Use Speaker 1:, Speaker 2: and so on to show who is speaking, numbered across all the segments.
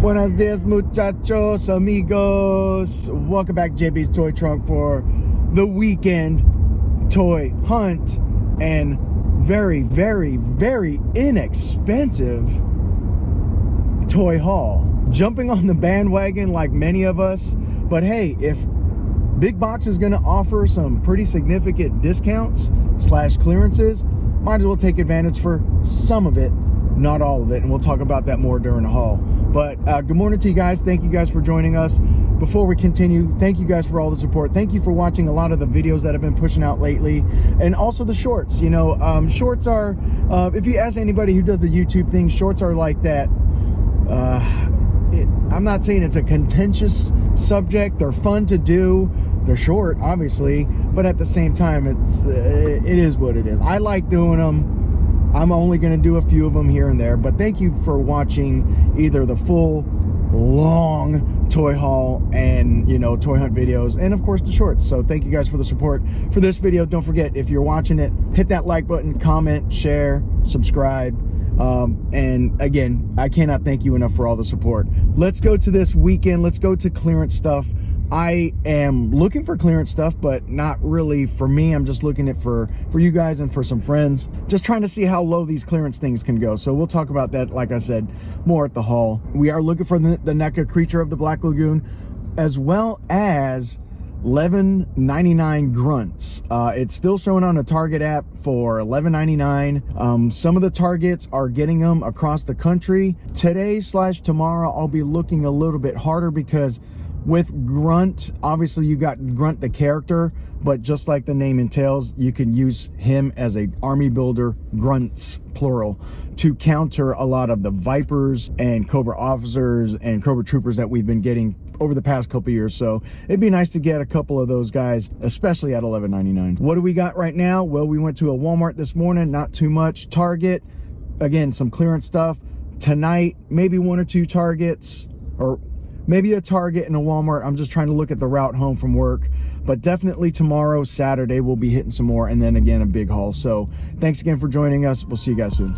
Speaker 1: Buenos dias, muchachos, amigos. Welcome back to JB's Toy Trunk for the weekend toy hunt and very, very, very inexpensive toy haul. Jumping on the bandwagon like many of us, but hey, if Big Box is going to offer some pretty significant discounts / clearances, might as well take advantage for some of it, not all of it, and we'll talk about that more during the haul. But good morning to you guys. Thank you guys for joining us. Before we continue, thank you guys for all the support. Thank you for watching a lot of the videos that I've been pushing out lately, and also the shorts. You know, shorts are, if you ask anybody who does the YouTube thing, shorts are like that. I'm not saying it's a contentious subject. They're fun to do. They're short, obviously, but at the same time, it is what it is. I like doing them. I'm only going to do a few of them here and there, but thank you for watching either the full, long toy haul and, you know, toy hunt videos, and of course the shorts. So thank you guys for the support for this video. Don't forget, if you're watching it, hit that like button, comment, share, subscribe. And again, I cannot thank you enough for all the support. Let's go to this weekend. Let's go to clearance stuff. I am looking for clearance stuff, but not really for me. I'm just looking at for you guys and for some friends. Just trying to see how low these clearance things can go. So we'll talk about that, like I said, more at the haul. We are looking for the NECA Creature of the Black Lagoon, as well as $11.99 grunts. It's still showing on the Target app for $11.99. Some of the Targets are getting them across the country. Today / tomorrow, I'll be looking a little bit harder because with Grunt, obviously you got Grunt the character, but just like the name entails, you can use him as a army builder, grunts plural, to counter a lot of the Vipers and Cobra officers and Cobra troopers that we've been getting over the past couple years. So it'd be nice to get a couple of those guys, especially at $11.99. What do we got right now? Well, we went to a Walmart this morning, not too much. Target, again, some clearance stuff. Tonight, maybe 1 or 2 Targets, or maybe a Target and a Walmart. I'm just trying to look at the route home from work. But definitely tomorrow, Saturday, we'll be hitting some more. And then again, a big haul. So thanks again for joining us. We'll see you guys soon.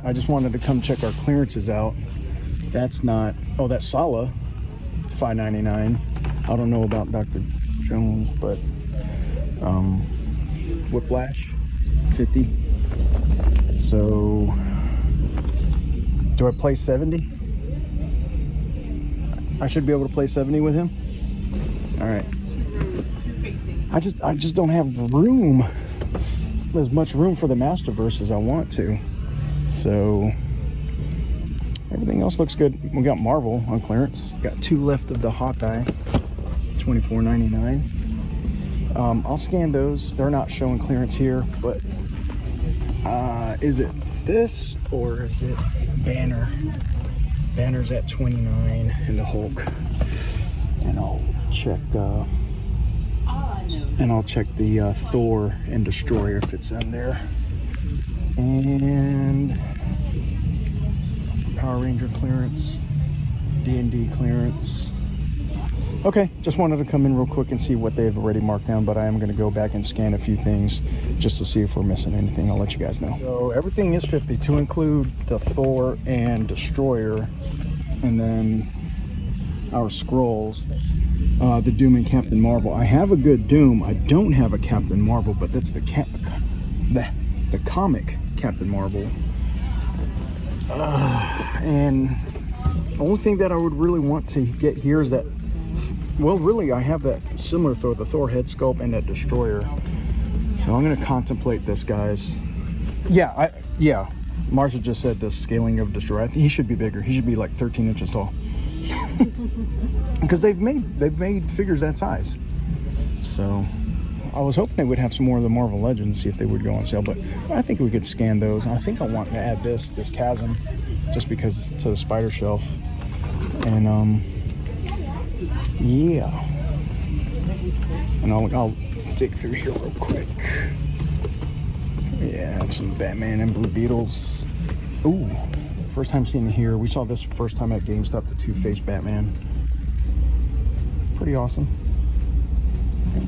Speaker 1: I just wanted to come check our clearances out. That's not, oh, that's Sala, $5.99. I don't know about Dr. Jones, but Whiplash, $50. So, do I play 70? I should be able to play 70 with him. All right. I just don't have room, as much room for the Masterverse as I want to. So everything else looks good. We got Marvel on clearance. Got 2 left of the Hawkeye, $24.99. I'll scan those. They're not showing clearance here, but is it this or is it Banner? Banner's at 29 and the Hulk. And I'll check the Thor and Destroyer if it's in there. And Power Ranger clearance, D&D clearance. Okay, just wanted to come in real quick and see what they've already marked down, but I am going to go back and scan a few things just to see if we're missing anything. I'll let you guys know. So everything is 50 to include the Thor and Destroyer, and then our scrolls, the Doom and Captain Marvel. I have a good Doom. I don't have a Captain Marvel, but that's the comic Captain Marvel. And the only thing that I would really want to get here is that, well, really, I have that similar Thor, the Thor head sculpt and that Destroyer. So I'm going to contemplate this, guys. Yeah, Marsha just said the scaling of Destroyer. I think he should be bigger. He should be like 13 inches tall. Because they've made figures that size. So I was hoping they would have some more of the Marvel Legends, see if they would go on sale, but I think we could scan those. I think I want to add this Chasm, just because to the spider shelf. And yeah. And I'll dig through here real quick. Yeah, some Batman and Blue Beetles. Ooh, first time seeing it here. We saw this first time at GameStop, the Two-Face Batman. Pretty awesome.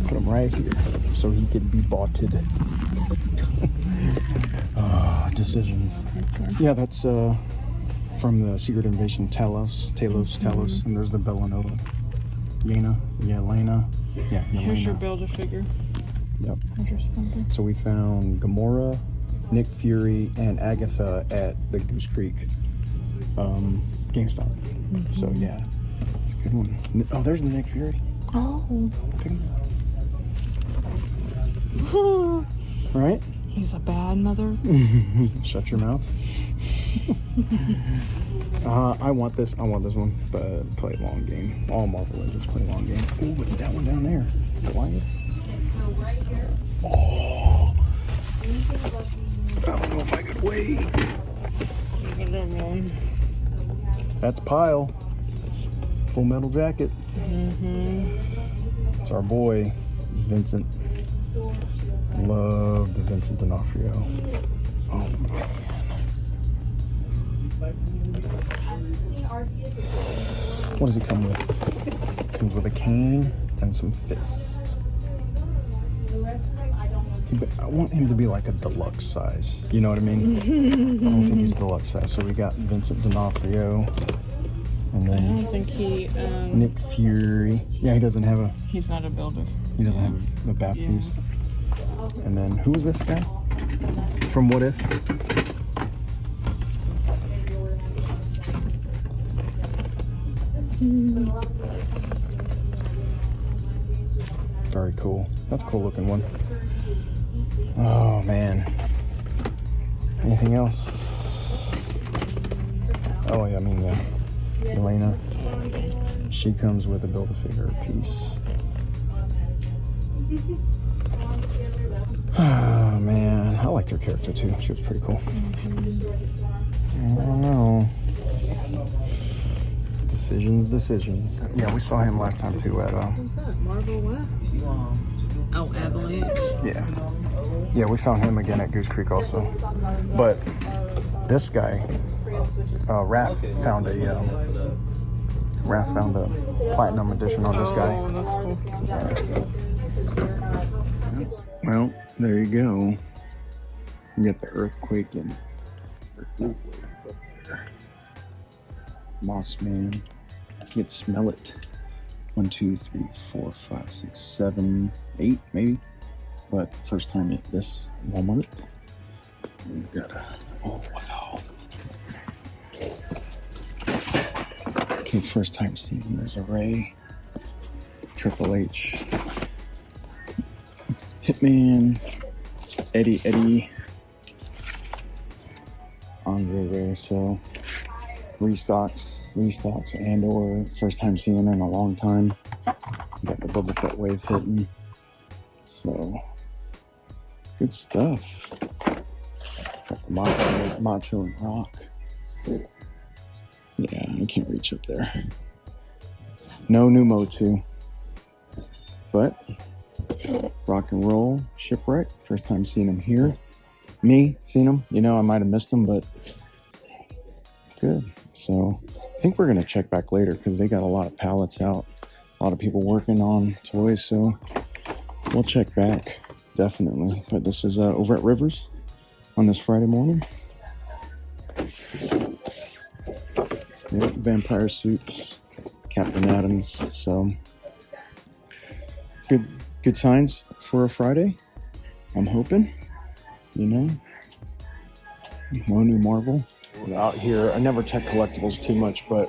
Speaker 1: Put him right here so he can be boughted. Decisions. Yeah, that's from the Secret Invasion Talos, and there's the Bellanova. Lena. Yeah,
Speaker 2: here's your Build-A-Figure.
Speaker 1: Yep. So we found Gamora, Nick Fury, and Agatha at the Goose Creek GameStop. So yeah, it's a good one. Oh, there's the Nick Fury.
Speaker 2: Oh.
Speaker 1: Right?
Speaker 2: He's a bad mother.
Speaker 1: Shut your mouth. I want this one, but play long game. All Marvel Legends play long game. Ooh, what's that one down there? Goliath? Oh. I don't know if I could wait. That's Pyle. Full Metal Jacket. It's our boy, Vincent. Love the Vincent D'Onofrio. Oh man. What does he come with? Comes with a cane and some fists. I want him to be like a deluxe size. You know what I mean? I don't think he's deluxe size. So we got Vincent D'Onofrio. And then
Speaker 2: I don't think he...
Speaker 1: Nick Fury. Yeah, he doesn't have a...
Speaker 2: He's not a builder.
Speaker 1: He doesn't have a bat piece. And then, who is this guy? From What If? Very cool. That's a cool looking one. Oh, man. Anything else? Oh, yeah, I mean, Elena. She comes with a Build-A-Figure piece. Oh, man. I liked her character, too. She was pretty cool. I don't know. Decisions. Yeah, we saw him last time, too, at...
Speaker 2: What's that? Marvel what? Oh, Avalanche.
Speaker 1: Yeah, we found him again at Goose Creek also. But this guy, Raph found a platinum edition on this guy.
Speaker 2: Oh, that's cool.
Speaker 1: Well, there you go. You get the Earthquake and Blue wave up there. Moss Man. I can smell it. 1, 2, 3, 4, 5, 6, 7, 8 maybe. But first time at this Walmart. We've got a wow. Okay, first time seeing him. There's a Ray, Triple H, Hitman, Eddie, Andre Ray. So restocks, and or first time seeing her in a long time. Got the Boba Fett wave hitting. So good stuff. Got the Macho and Rock. Yeah, I can't reach up there. No new Motu. But Rock and Roll, Shipwreck. First time seeing him here. Me, seen him. You know, I might have missed him, but it's good. So I think we're going to check back later because they got a lot of pallets out. A lot of people working on toys, so we'll check back. Definitely. But this is over at Rivers on this Friday morning. Yeah, vampire suits, Captain Adams. So good signs for a Friday. I'm hoping, you know. No new Marvel. Out here, I never check collectibles too much, but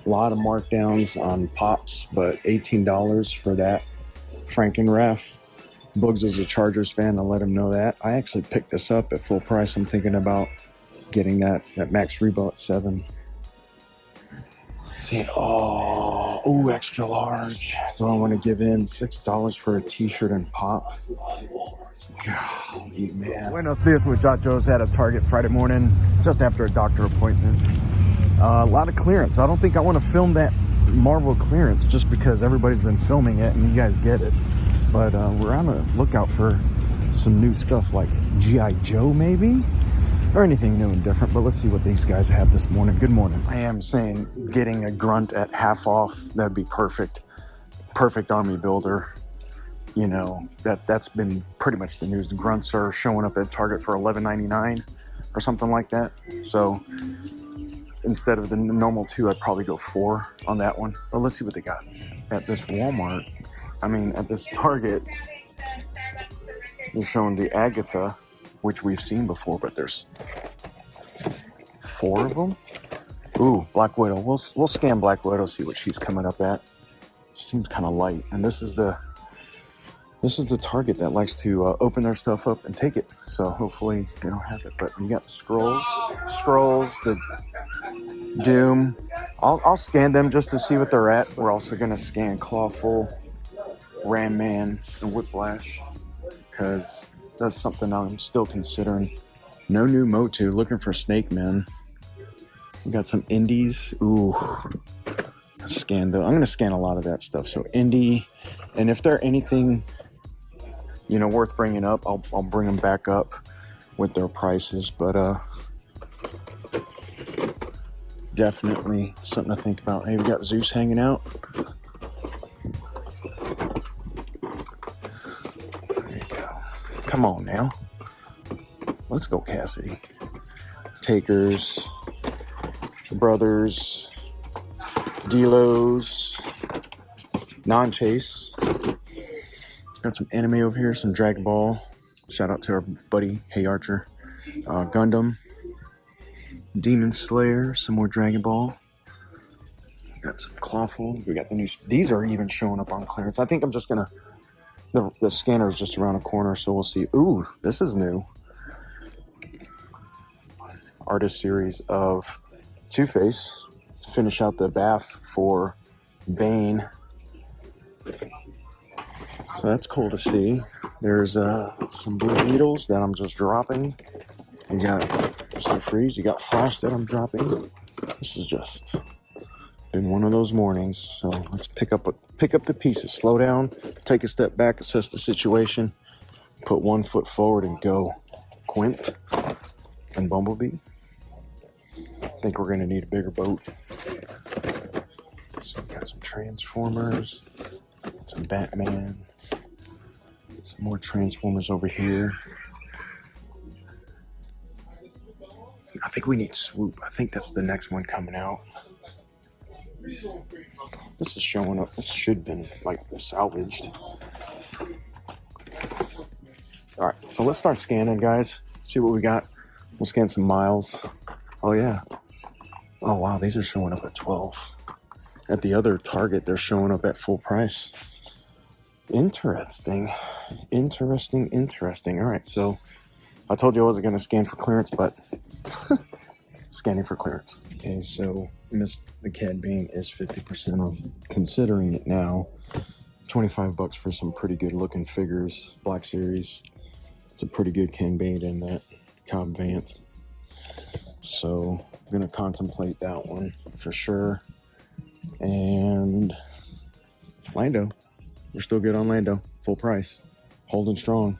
Speaker 1: a lot of markdowns on pops, but $18 for that. Frankenraff. Bugs is a Chargers fan. I'll let him know that. I actually picked this up at full price. I'm thinking about getting that Max Rebo at 7. See, oh, extra large. Do I want to give in $6 for a t-shirt and pop? Golly, man. Buenos dias, muchachos. At a Target Friday morning, just after a doctor appointment. A lot of clearance. I don't think I want to film that Marvel clearance just because everybody's been filming it and you guys get it. But we're on the lookout for some new stuff like G.I. Joe maybe? Or anything new and different, but let's see what these guys have this morning. Good morning. I am saying getting a grunt at half off, that'd be perfect. Perfect army builder. You know, that's been pretty much the news. The grunts are showing up at Target for $11.99 or something like that. So instead of the normal 2, I'd probably go 4 on that one. But let's see what they got at this Walmart. I mean, at this Target, they're showing the Agatha, which we've seen before, but there's 4 of them. Ooh, Black Widow. We'll scan Black Widow, see what she's coming up at. She seems kind of light, and this is the Target that likes to open their stuff up and take it. So hopefully they don't have it. But you got the scrolls, the Doom. I'll scan them just to see what they're at. We're also gonna scan Clawful, Ram Man, and Whiplash because that's something I'm still considering. No new Motu. Looking for Snake Man. We got some indies. Ooh. Scan though. I'm going to scan a lot of that stuff. So indie. And if there anything, you know, worth bringing up, I'll bring them back up with their prices. But definitely something to think about. Hey, we got Zeus hanging out. There you go. Come on now. Let's go, Cassidy. Takers, Brothers, Delos, Non-Chase. Got some anime over here, some Dragon Ball. Shout out to our buddy, Hey Archer. Gundam, Demon Slayer, some more Dragon Ball. Got some Clawful. We got the new. These are even showing up on clearance. I think I'm just gonna. The scanner is just around the corner, so we'll see. Ooh, this is new. Artist series of Two-Face to finish out the bath for Bane. So that's cool to see. There's some Blue Beetles that I'm just dropping. You got some Freeze. You got Flash that I'm dropping. This is just been one of those mornings. So let's pick up the pieces. Slow down, take a step back, assess the situation, put 1 foot forward and go. Quint and Bumblebee. I think we're gonna need a bigger boat. So we got some Transformers, some Batman, some more Transformers over here. Got think we need Swoop. I think that's the next one coming out. This is showing up. This should have been like salvaged. All right, so let's start scanning, guys. See what we got. We'll scan some miles. Oh yeah. Oh wow, these are showing up at 12. At the other Target, they're showing up at full price. Interesting. Interesting, interesting. All right, so I told you I wasn't going to scan for clearance, but scanning for clearance. Okay, so Miss the Cad Bane is 50% off. Considering it now, $25 for some pretty good looking figures. Black Series. It's a pretty good Ken Bane in that Cobb Vanth. So I'm going to contemplate that one for sure. And Lando. We're still good on Lando. Full price. Holding strong.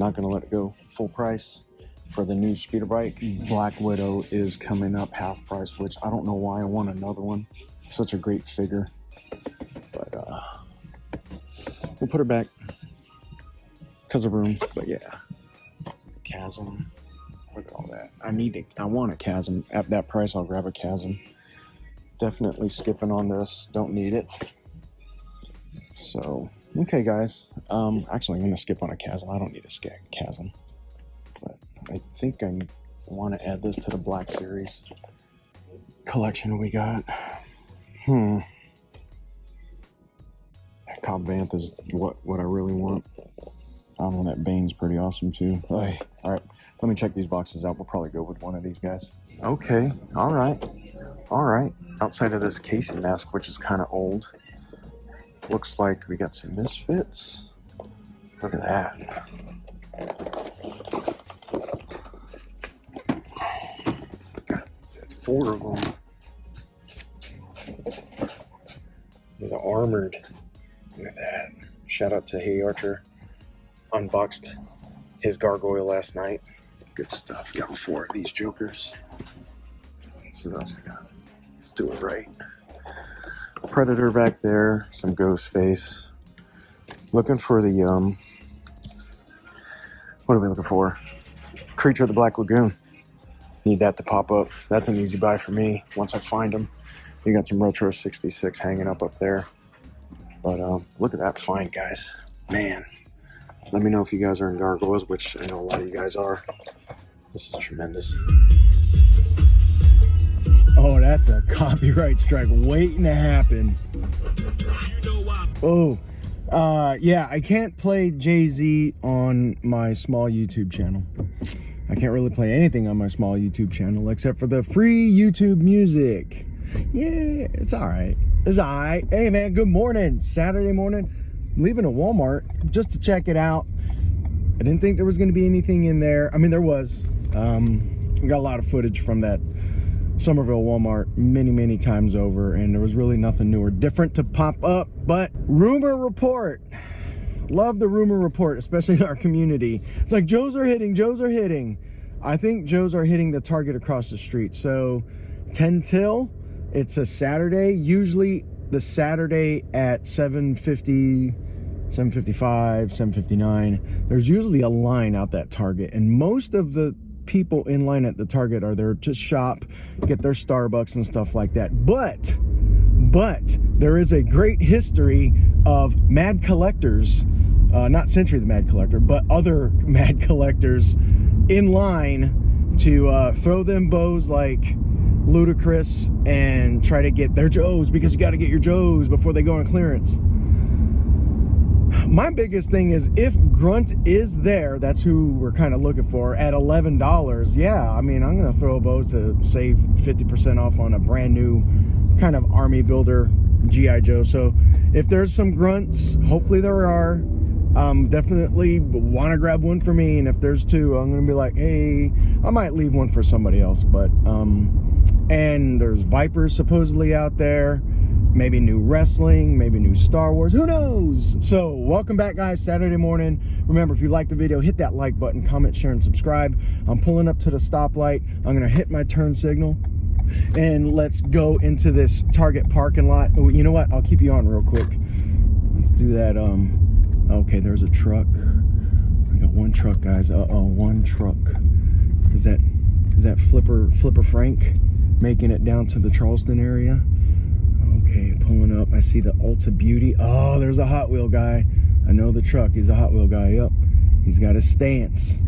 Speaker 1: Not going to let it go. Full price for the new speeder bike. Black Widow is coming up half price, which I don't know why I want another one. Such a great figure. But we'll put her back because of room. But yeah. Chasm. Look at all that. I want a Chasm. At that price, I'll grab a Chasm. Definitely skipping on this. Don't need it. So, okay, guys. Actually, I'm going to skip on a Chasm. I don't need a Chasm. But I think I want to add this to the Black Series collection we got. That Cobb Vanth is what I really want. I don't know, that Bane's pretty awesome too. All right, let me check these boxes out. We'll probably go with one of these guys. Okay, all right. Outside of this Casey mask, which is kind of old, looks like we got some Misfits. Look at that. Got 4 of them. The armored. Look at that. Shout out to Hey Archer. Unboxed his gargoyle last night. Good stuff. Got 4 of these jokers. Let's see what else I got. Let's do it right. Predator back there. Some Ghostface. Looking for the what are we looking for? Creature of the Black Lagoon. Need that to pop up. That's an easy buy for me once I find them. You got some Retro 66 hanging up there. But look at that find, guys. Man. Let me know if you guys are in gargoyles, which I know a lot of you guys are. This is tremendous. Oh, that's a copyright strike waiting to happen. Oh, yeah, I can't play Jay-Z on my small YouTube channel. I can't really play anything on my small YouTube channel except for the free YouTube music. Yeah, it's all right. It's all right. Hey, man, good morning. Saturday morning. Leaving a Walmart just to check it out. I didn't think there was going to be anything in there. I mean, there was. We got a lot of footage from that Somerville Walmart many times over, and there was really nothing new or different to pop up. But rumor report. Love the rumor report, especially in our community. It's like Joes are hitting. I think Joes are hitting the Target across the street. So 10 till. It's a Saturday. Usually the Saturday at 7:50, 7:55, 7:59, there's usually a line out that Target, and most of the people in line at the Target are there to shop, get their Starbucks and stuff like that. But there is a great history of mad collectors, not Century the Mad Collector, but other mad collectors in line to throw them bows like Ludicrous and try to get their Joes, because you got to get your Joes before they go on clearance. My biggest thing is, if Grunt is there, that's who we're kind of looking for, at $11, yeah, I mean, I'm going to throw bows to save 50% off on a brand new kind of army builder G.I. Joe. So if there's some Grunts, hopefully there are, definitely want to grab one for me. And if there's 2, I'm going to be like, hey, I might leave one for somebody else. But and there's Vipers supposedly out there, maybe new wrestling, maybe new Star Wars, who knows? So welcome back, guys. Saturday morning. Remember, if you like the video, hit that like button, comment, share, and subscribe. I'm pulling up to the stoplight. I'm gonna hit my turn signal, and let's go into this Target parking lot. Oh, you know what, I'll keep you on real quick. Let's do that. Okay, there's a truck. I got one truck, guys. One truck. Is that Is that Flipper Frank making it down to the Charleston area? Okay, pulling up. I see the Ulta Beauty. Oh, there's a Hot Wheel guy. I know the truck. He's a Hot Wheel guy. Yep. He's got a stance.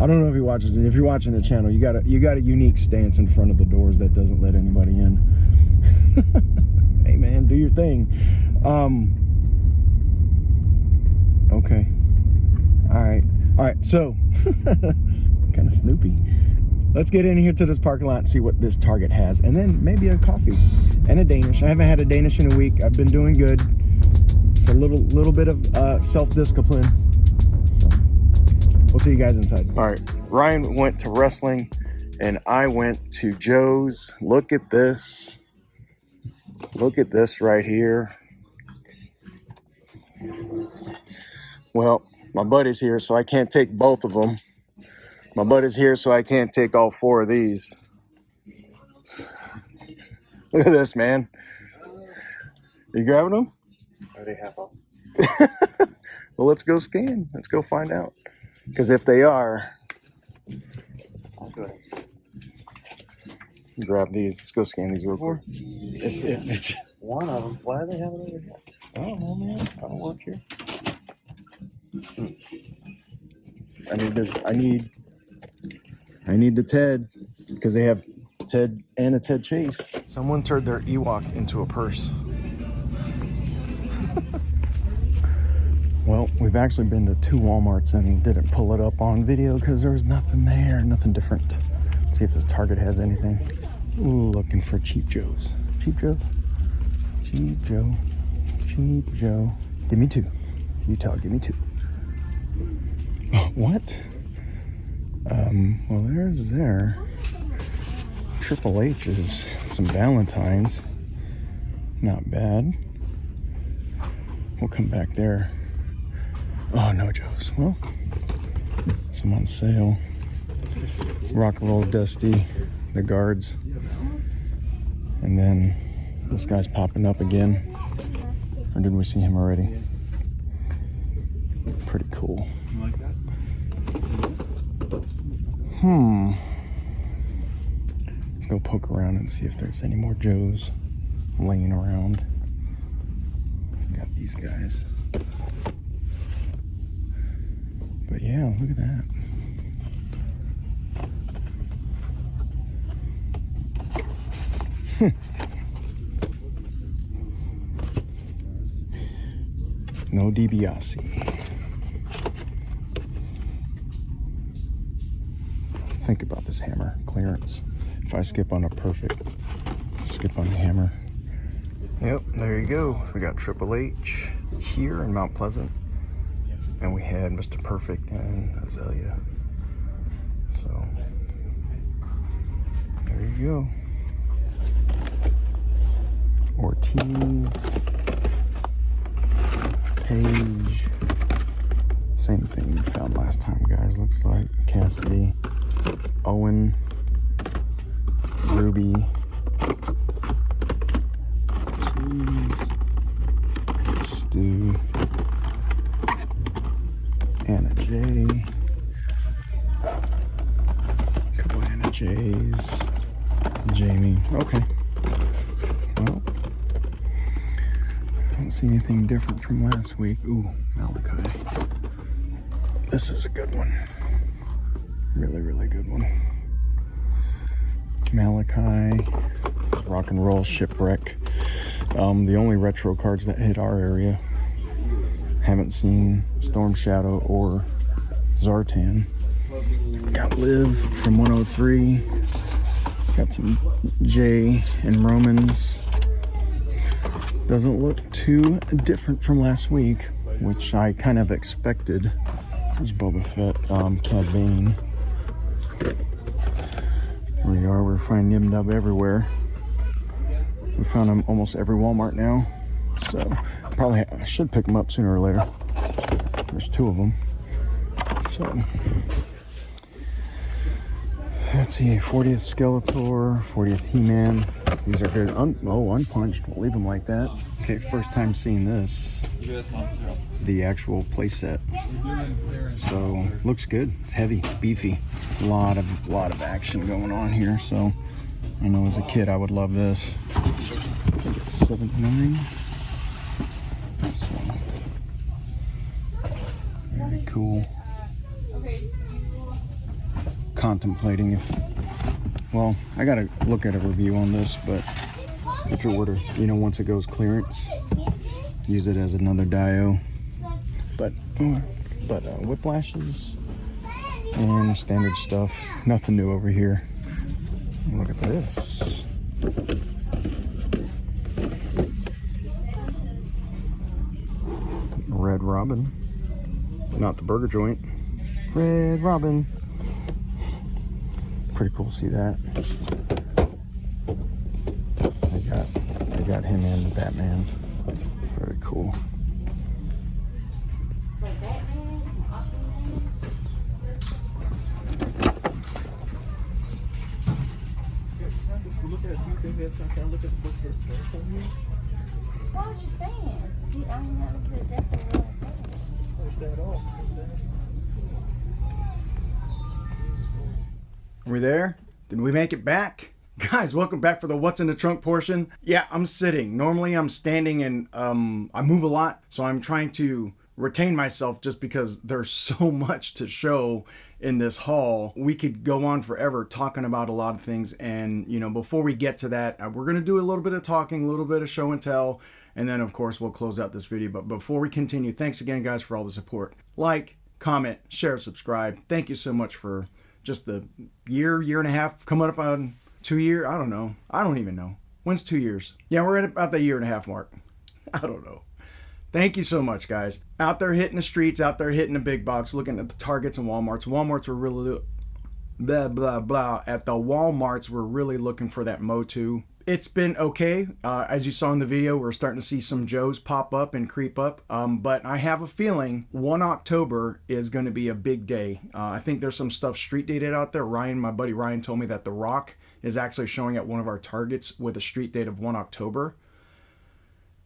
Speaker 1: I don't know if he watches it. If you're watching the channel, you got a unique stance in front of the doors that doesn't let anybody in. Hey man, do your thing. Okay. All right. So, kind of Snoopy. Let's get in here to this parking lot and see what this Target has, and then maybe a coffee and a Danish. I haven't had a Danish in a week. I've been doing good. It's a little bit of self-discipline. So we'll see you guys inside. All right, Ryan went to wrestling, and I went to Joe's. Look at this. Look at this right here. Well, my buddy's here, so I can't take both of them. My buddy's here, so I can't take all 4 of these. Look at this, man. You grabbing them?
Speaker 3: Are they half off?
Speaker 1: Well, let's go scan. Let's go find out. Because if they are,
Speaker 3: I'll go ahead.
Speaker 1: grab these. Let's go scan these real quick.
Speaker 3: If it's one of them, why do they have it over here?
Speaker 1: I don't know, man. I don't work here. I need the Ted, because they have Ted and a Ted Chase. Someone turned their Ewok into a purse. Well, we've actually been to 2 Walmarts and didn't pull it up on video because there was nothing there, nothing different. Let's see if this Target has anything. Ooh, looking for Cheap Joe's. Cheap Joe. Cheap Joe. Cheap Joe. Give me 2. You tell, give me 2. What? Well, there's there. Triple H's, some Valentines. Not bad. We'll come back there. Oh, no Joe's. Well, some on sale. Rock and Roll Dusty, the guards. And then this guy's popping up again. Or did we see him already? Pretty cool.
Speaker 3: You like that?
Speaker 1: Let's go poke around and see if there's any more Joes laying around. Got these guys. But yeah, look at that. No DiBiase. Think about this hammer clearance. If I skip on a perfect, skip on the hammer. Yep, there you go. We got Triple H here in Mount Pleasant, and we had Mr. Perfect and Azalea. So there you go. Ortiz, Page, same thing we found last time, guys. Looks like Cassidy, Owen, Ruby, Ortiz, Stu, Anna J, a couple Anna J's, Jamie. Okay. Well, I don't see anything different from last week. Ooh, Malachi. This is a good one. Really, really good one. Malachi, Rock and Roll, Shipwreck. The only retro cards that hit our area. Haven't seen Storm Shadow or Zartan. Got Liv from 103. Got some Jay and Romans. Doesn't look too different from last week, which I kind of expected. There's Boba Fett, Cad Bane. Here we are, we're finding Nim Dub everywhere. We found them almost every Walmart now. So, I should pick them up sooner or later. There's 2 of them. So, let's see, 40th Skeletor, 40th He-Man. These are good. Unpunched, we'll leave them like that. Okay, first time seeing this. The actual playset. So looks good. It's heavy, beefy. A lot of action going on here. So I know as a kid I would love this. I think it's $79. So very cool. Contemplating if, well, I gotta look at a review on this, but if it were to, you know, once it goes clearance, use it as another dio. But whiplashes and standard stuff. Nothing new over here. Look at this. Red Robin. Not the burger joint. Red Robin. Pretty cool to see that. I got him and Batman. Very cool.
Speaker 4: What was you saying? I mean, that was exactly what I said.
Speaker 1: Are we there? Did we make it back? Guys, welcome back for the What's in the Trunk portion. Yeah, I'm sitting. Normally I'm standing and I move a lot, so I'm trying to retain myself just because there's so much to show in this haul. We could go on forever talking about a lot of things, and you know, before we get to that, we're going to do a little bit of talking, a little bit of show and tell, and then of course we'll close out this video. But before we continue, thanks again guys for all the support. Like, comment, share, subscribe. Thank you so much for just the year and a half, coming up on 2 years. I don't know. I don't even know. When's 2 years? Yeah, we're at about the 1.5 year mark. I don't know. Thank you so much, guys. Out there hitting the streets, out there hitting the big box, looking at the Targets and Walmarts. Walmarts were really, blah, blah, blah. At the Walmarts, we're really looking for that Motu. It's been okay. As you saw in the video, we're starting to see some Joes pop up and creep up. But I have a feeling 1 October is going to be a big day. I think there's some stuff street dated out there. Ryan, my buddy Ryan, told me that The Rock is actually showing at one of our Targets with a street date of 1 October.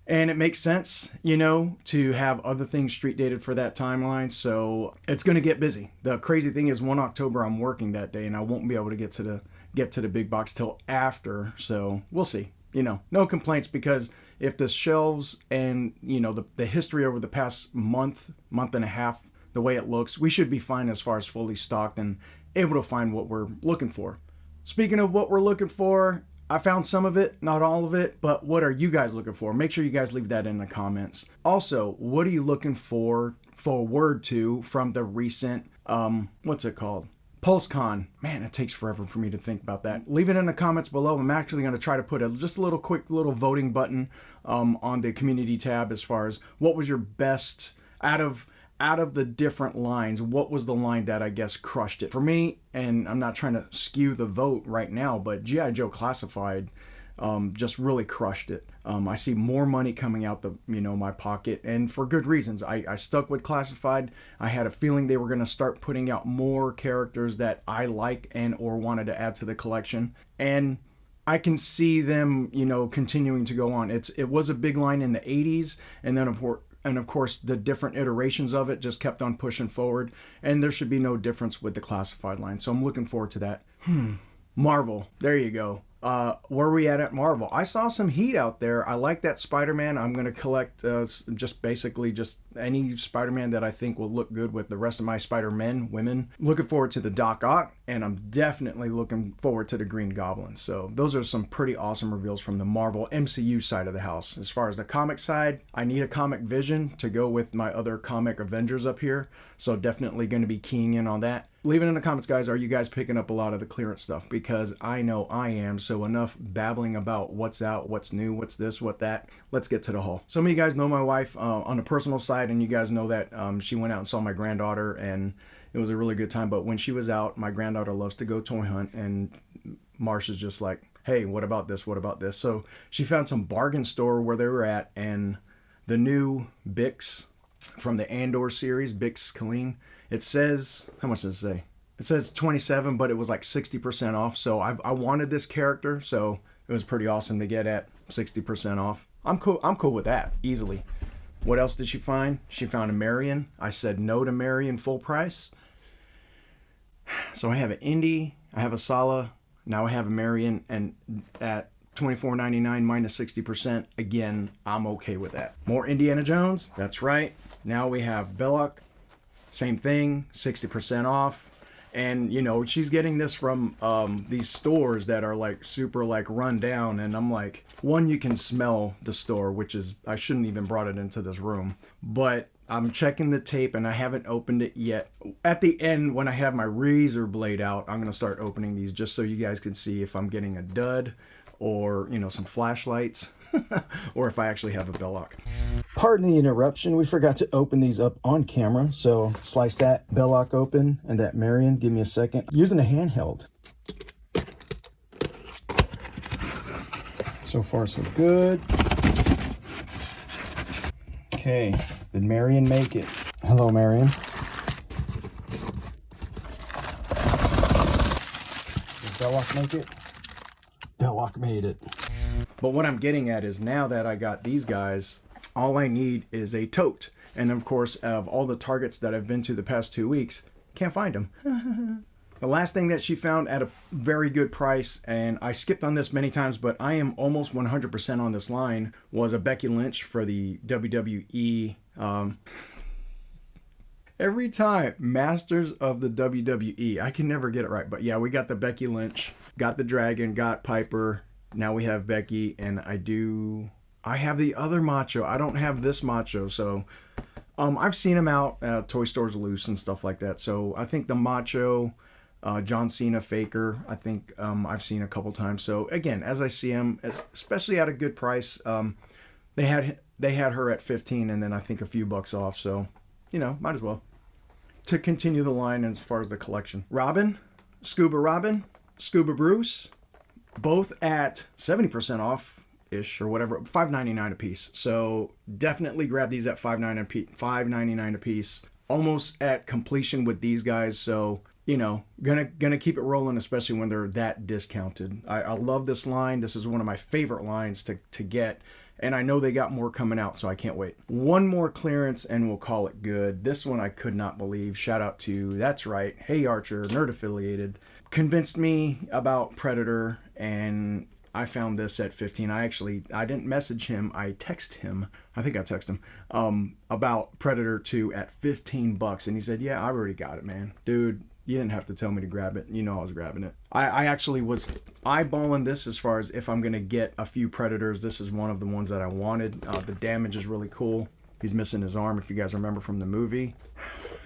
Speaker 1: And it makes sense, you know, to have other things street dated for that timeline. So it's going to get busy. The crazy thing is 1 October, I'm working that day and I won't be able to get to the big box till after. So we'll see, you know, no complaints, because if the shelves and, you know, the history over the past month and a half, the way it looks, we should be fine as far as fully stocked and able to find what we're looking for. Speaking of what we're looking for, I found some of it, not all of it, but what are you guys looking for? Make sure you guys leave that in the comments. Also, what are you looking forward to from the recent, what's it called? PulseCon. Man, it takes forever for me to think about that. Leave it in the comments below. I'm actually going to try to put just a little quick little voting button on the community tab as far as what was your best out of the different lines. What was the line that I guess crushed it for me? And I'm not trying to skew the vote right now, but gijoeclassified just really crushed it. I see more money coming out my pocket, and for good reasons. I stuck with classified. I had a feeling they were going to start putting out more characters that I like and or wanted to add to the collection, and I can see them, you know, continuing to go on. It was a big line in the 80s, and then of course the different iterations of it just kept on pushing forward, and there should be no difference with the classified line. So I'm looking forward to that. Marvel, there you go. Where are we at Marvel? I saw some heat out there. I like that Spider-Man. I'm going to collect just any Spider-Man that I think will look good with the rest of my Spider-Men, women. Looking forward to the Doc Ock, and I'm definitely looking forward to the Green Goblin. So those are some pretty awesome reveals from the Marvel MCU side of the house. As far as the comic side, I need a comic Vision to go with my other comic Avengers up here. So definitely going to be keying in on that. Leave it in the comments, guys. Are you guys picking up a lot of the clearance stuff? Because I know I am. So enough babbling about what's out, what's new, what's this, what that. Let's get to the haul. Some of you guys know my wife on a personal side, and you guys know that she went out and saw my granddaughter, and it was a really good time. But when she was out, my granddaughter loves to go toy hunt, and Marsha's just like, hey, what about this? What about this? So she found some bargain store where they were at, and the new Bix from the Andor series, Bix Colleen. It says, how much does it say? It says 27, but it was like 60% off. So I wanted this character, so it was pretty awesome to get at 60% off. I'm cool with that, easily. What else did she find? She found a Marion. I said no to Marion full price. So I have an Indy, I have a Sala, now I have a Marion, and at $24.99 minus 60%, again, I'm okay with that. More Indiana Jones, that's right. Now we have Belloc, same thing, 60% off. And, you know, she's getting this from these stores that are like super like run down. And I'm like, one, you can smell the store, which is, I shouldn't even brought it into this room. But I'm checking the tape and I haven't opened it yet. At the end, when I have my razor blade out, I'm going to start opening these just so you guys can see if I'm getting a dud or, you know, some flashlights or if I actually have a Belloc. Pardon the interruption. We forgot to open these up on camera. So slice that Belloc open and that Marion. Give me a second. Using a handheld. So far, so good. Okay. Did Marion make it? Hello, Marion. Did Belloc make it? Belloc made it. But what I'm getting at is now that I got these guys, all I need is a tote. And of course, of all the Targets that I've been to the past 2 weeks, can't find them. The last thing that she found at a very good price, and I skipped on this many times, but I am almost 100% on this line, was a Becky Lynch for the WWE. Every time, Masters of the WWE. I can never get it right. But yeah, we got the Becky Lynch, got the Dragon, got Piper. Now we have Becky, and I have the other Macho. I don't have this Macho, so I've seen him out at toy stores loose and stuff like that. So I think the Macho, John Cena Faker, I think I've seen a couple times. So again, as I see him, especially at a good price, they had her at 15, and then I think a few bucks off. So, you know, might as well. To continue the line as far as the collection. Robin, Scuba Bruce, both at 70% off-ish or whatever, $5.99 a piece. So definitely grab these at $5.99 a piece. Almost at completion with these guys. So, you know, gonna keep it rolling, especially when they're that discounted. I love this line. This is one of my favorite lines to get. And I know they got more coming out, so I can't wait. One more clearance and we'll call it good. This one I could not believe. Shout out to, that's right, Hey Archer, Nerd Affiliated. Convinced me about Predator, and I found this at 15. I didn't message him. I text him. I think I texted him about Predator 2 at 15 bucks. And he said, yeah, I already got it, man. Dude, you didn't have to tell me to grab it. You know I was grabbing it. I actually was eyeballing this as far as if I'm going to get a few Predators. This is one of the ones that I wanted. The damage is really cool. He's missing his arm, if you guys remember from the movie.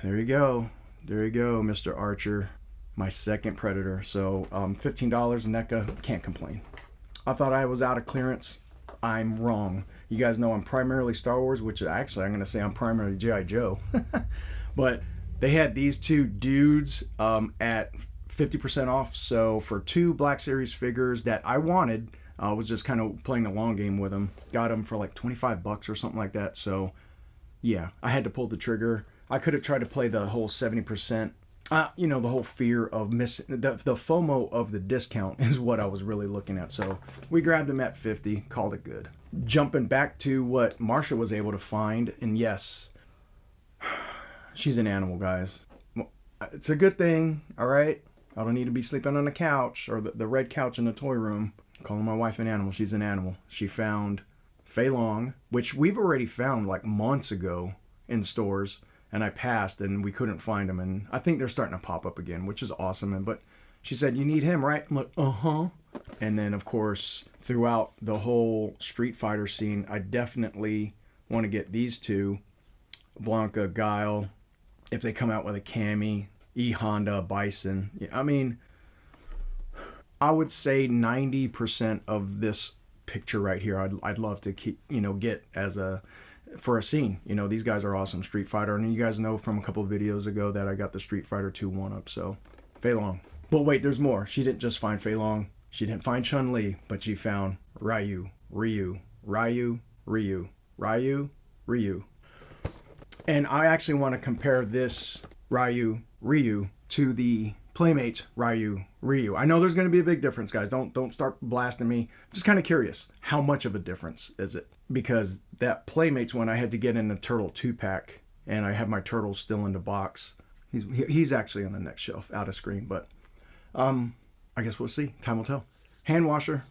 Speaker 1: There you go. There you go, Mr. Archer. My second Predator. So $15 NECA. Can't complain. I thought I was out of clearance. I'm wrong. You guys know I'm primarily Star Wars, which actually I'm going to say I'm primarily G.I. Joe. But they had these two dudes at 50% off. So for 2 Black Series figures that I wanted, I was just kind of playing the long game with them. Got them for like 25 bucks or something like that. So yeah, I had to pull the trigger. I could have tried to play the whole 70%. You know, the whole fear of missing, the FOMO of the discount is what I was really looking at. So we grabbed them at 50, called it good. Jumping back to what Marsha was able to find, and yes, she's an animal, guys. It's a good thing, all right? I don't need to be sleeping on the couch or the red couch in the toy room. Calling my wife an animal. She's an animal. She found Fei Long, which we've already found like months ago in stores. And I passed and we couldn't find them. And I think they're starting to pop up again, which is awesome. But she said, you need him, right? I'm like, uh-huh. And then, of course, throughout the whole Street Fighter scene, I definitely want to get these two. Blanca, Guile. If they come out with a Cammy, E-Honda, Bison. I mean, I would say 90% of this picture right here, I'd love to keep, get as for a scene. These guys are awesome. Street Fighter, and you guys know from a couple of videos ago that I got the Street Fighter 2 1-up. So Fei Long. But wait, there's more. She didn't just find Fei Long. She didn't find Chun-Li, but she found Ryu. And I actually want to compare this Ryu to the Playmates Ryu. Ryu. I know there's going to be a big difference, guys. Don't start blasting me. I'm just kind of curious. How much of a difference is it? Because that Playmates one, I had to get in a Turtle 2-pack, and I have my Turtles still in the box. He's actually on the next shelf, out of screen, but I guess we'll see. Time will tell. Hand washer.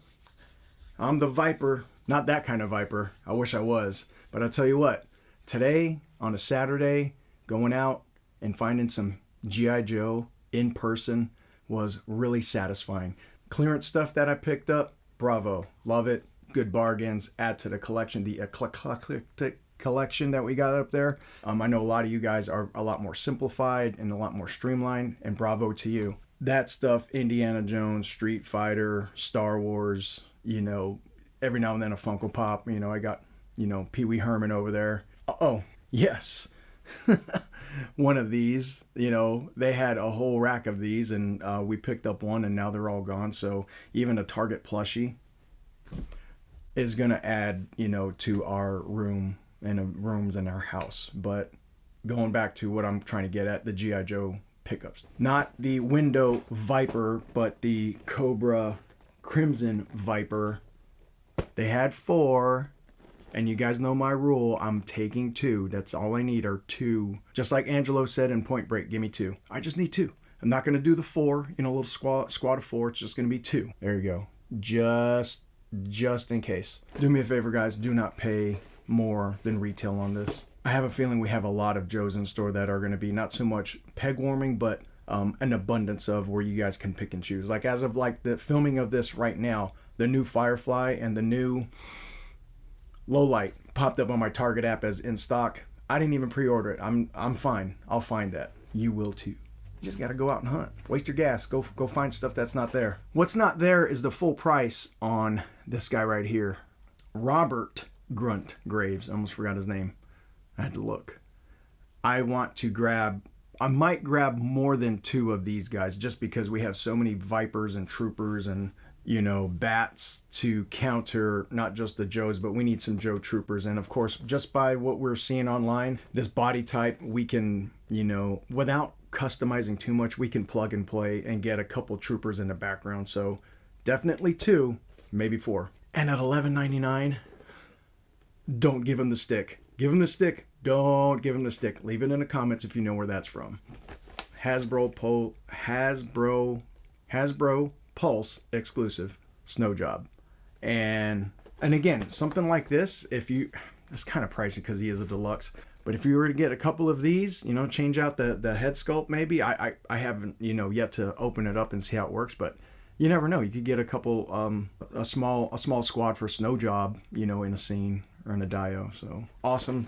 Speaker 1: I'm the Viper. Not that kind of Viper. I wish I was. But I'll tell you what. Today, on a Saturday, going out and finding some G.I. Joe in person was really satisfying. Clearance stuff that I picked up, bravo. Love it. Good bargains. Add to the collection. The eclectic collection that we got up there. I know a lot of you guys are a lot more simplified and a lot more streamlined, and bravo to you. That stuff, Indiana Jones, Street Fighter, Star Wars, you know, every now and then a Funko Pop. You know, I got, you know, Pee Wee Herman over there. Oh, yes. One of these, you know, they had a whole rack of these, and we picked up one, and now they're all gone. So even a Target plushie is going to add, you know, to our room and rooms in our house. But going back to what I'm trying to get at, the G.I. Joe pickups. Not the Window Viper, but the Cobra Crimson Viper. They had 4, and you guys know my rule. I'm taking 2. That's all I need are 2. Just like Angelo said in Point Break, give me 2. I just need 2. I'm not going to do the 4, you know, a little squad of 4. It's just going to be 2. There you go. Just in case. Do me a favor, guys. Do not pay more than retail on this. I have a feeling we have a lot of Joes in store that are going to be not so much peg warming, but an abundance of where you guys can pick and choose. Like as of like the filming of this right now, the new Firefly and the new Lowlight popped up on my Target app as in stock. I didn't even pre-order it. I'm fine. I'll find that. You will too. You just got to go out and hunt. Waste your gas. Go find stuff that's not there. What's not there is the full price on this guy right here. Robert Grunt Graves. I almost forgot his name. I had to look. I might grab more than 2 of these guys just because we have so many Vipers and Troopers and, you know, Bats to counter not just the Joes, but we need some Joe Troopers. And of course, just by what we're seeing online, this body type, we can, you know, without customizing too much, we can plug and play and get a couple Troopers in the background. So definitely 2, maybe 4. And at $11.99, don't give him the stick. Give him the stick. Don't give him the stick. Leave it in the comments if you know where that's from. Hasbro Pulse exclusive snow job. And again, something like this, it's kind of pricey because he is a deluxe. But if you were to get a couple of these, you know, change out the head sculpt maybe. I haven't, you know, yet to open it up and see how it works, but you never know. You could get a couple, a small squad for snow job, you know, in a scene or in a dio. So awesome.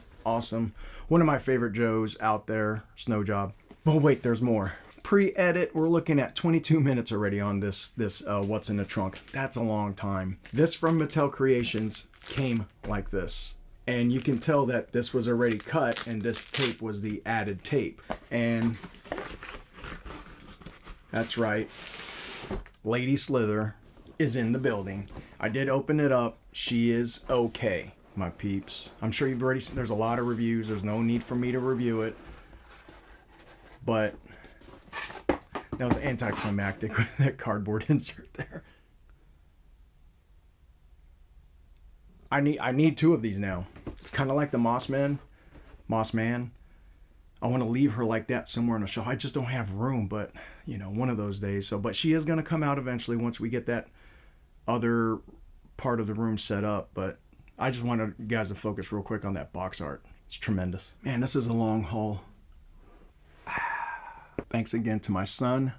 Speaker 1: One of my favorite Joes out there, snow job. Oh wait, there's more. Pre-edit, we're looking at 22 minutes already on this what's in the trunk. That's a long time. This from Mattel Creations came like this. And you can tell that this was already cut and this tape was the added tape. And that's right. Lady Slither is in the building. I did open it up. She is okay, my peeps. I'm sure you've already seen, there's a lot of reviews. There's no need for me to review it. But that was anticlimactic with that cardboard insert there. I need 2 of these now. It's kind of like the Moss Man. I want to leave her like that somewhere on the shelf. I just don't have room, but you know, one of those days. So, but she is going to come out eventually once we get that other part of the room set up. But I just wanted you guys to focus real quick on that box art. It's tremendous. Man, this is a long haul. Thanks again to my son.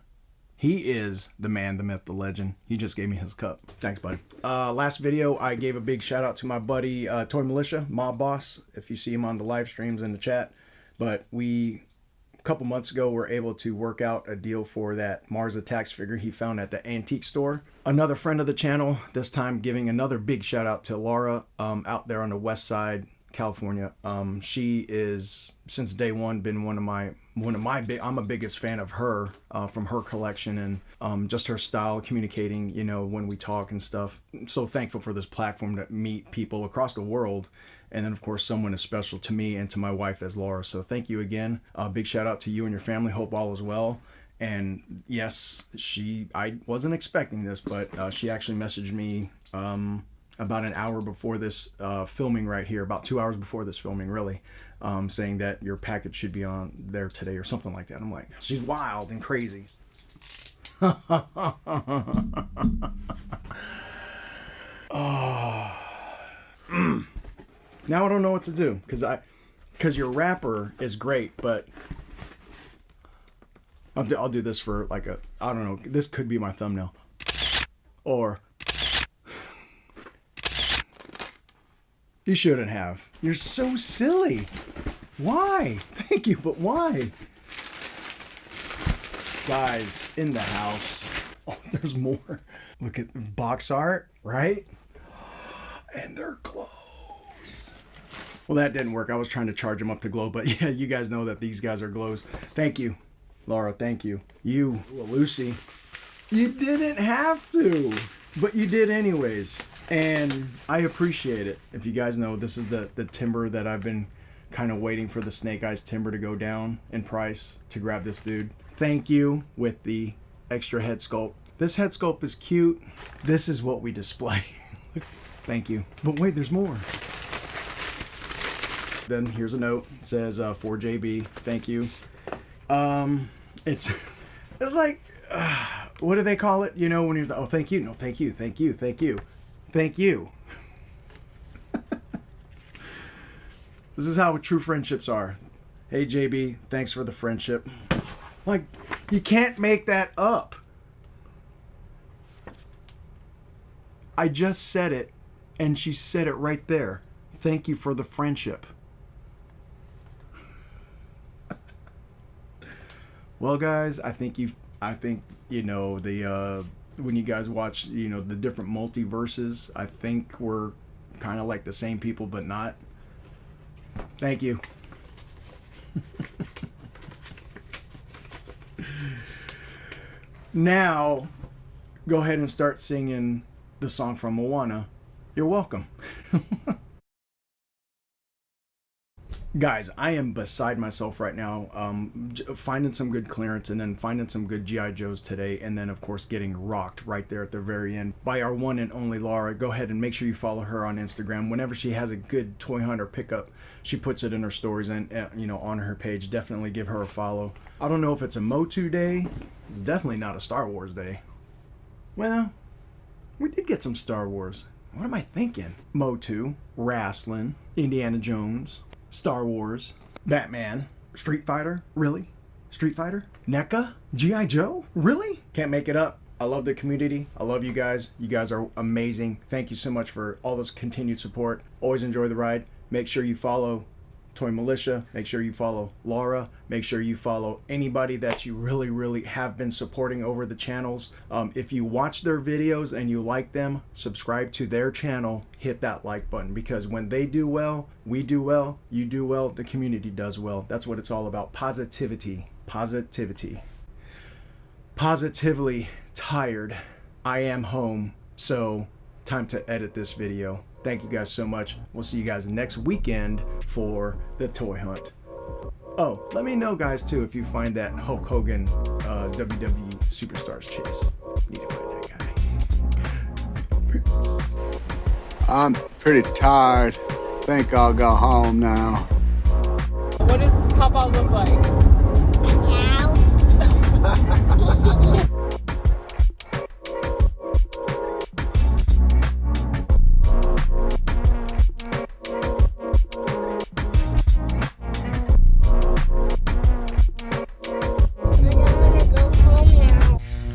Speaker 1: He is the man, the myth, the legend. He just gave me his cup. Thanks, buddy. Last video, I gave a big shout out to my buddy, Toy Militia, Mob Boss, if you see him on the live streams in the chat. But a couple months ago, were able to work out a deal for that Mars Attacks figure he found at the antique store. Another friend of the channel, this time giving another big shout out to Lara, out there on the west side, California. She is, since day one, been one of my I'm a biggest fan of her, from her collection and just her style, communicating, you know, when we talk and stuff. I'm so thankful for this platform to meet people across the world. And then, of course, someone as special to me and to my wife as Laura. So thank you again. Big shout out to you and your family. Hope all is well. And yes, I wasn't expecting this, but she actually messaged me about an hour before this filming right here, about 2 hours before this filming, really, saying that your package should be on there today or something like that. I'm like, she's wild and crazy. Oh. Now I don't know what to do because your wrapper is great, but I'll do this for like I don't know, this could be my thumbnail, or you shouldn't have. You're so silly. Why? Thank you, but why? Guys, in the house. Oh, there's more. Look at box art, right? And they're glows. Well, that didn't work. I was trying to charge them up to glow, but yeah, you guys know that these guys are glows. Thank you, Lara. Thank you. You, Lucy, you didn't have to, but you did anyways. And I appreciate it. If you guys know, this is the timber that I've been kind of waiting for, the Snake Eyes timber to go down in price to grab this dude. Thank you with the extra head sculpt. This head sculpt is cute. This is what we display. Thank you. But wait, there's more. Then here's a note. It says for JB. Thank you. It's like, what do they call it? You know, when you're like, oh, thank you. No, thank you. Thank you. Thank you. Thank you. This is how true friendships are. Hey, JB, thanks for the friendship. Like, you can't make that up. I just said it, and she said it right there. Thank you for the friendship. Well, guys, I think you know the when you guys watch, you know, the different multiverses, I think we're kind of like the same people, but not. Thank you. Now, go ahead and start singing the song from Moana. You're welcome. Guys, I am beside myself right now, finding some good clearance and then finding some good G.I. Joes today, and then of course getting rocked right there at the very end by our one and only Lara. Go ahead and make sure you follow her on Instagram. Whenever she has a good toy hunter pickup, she puts it in her stories and you know, on her page. Definitely give her a follow. I don't know if it's a Motu day. It's definitely not a Star Wars day. Well, we did get some Star Wars. What am I thinking? Motu, wrestling, Indiana Jones, Star Wars, Batman, Street Fighter, really? Street Fighter? NECA? G.I. Joe? Really? Can't make it up. I love the community. I love you guys. You guys are amazing. Thank you so much for all this continued support. Always enjoy the ride. Make sure you follow Toy Militia. Make sure you follow Lara. Make sure you follow anybody that you really have been supporting over the channels. If you watch their videos and you like them, subscribe to their channel, hit that like button, because when they do well, we do well, you do well, the community does well. That's what it's all about. Positivity. Positively tired. I am home, so time to edit this video. Thank you guys so much. We'll see you guys next weekend for the toy hunt. Oh, let me know, guys, too, if you find that Hulk Hogan WWE Superstars chase. Need to find that guy.
Speaker 5: I'm pretty tired. Think I'll go home now.
Speaker 2: What does Papa look like?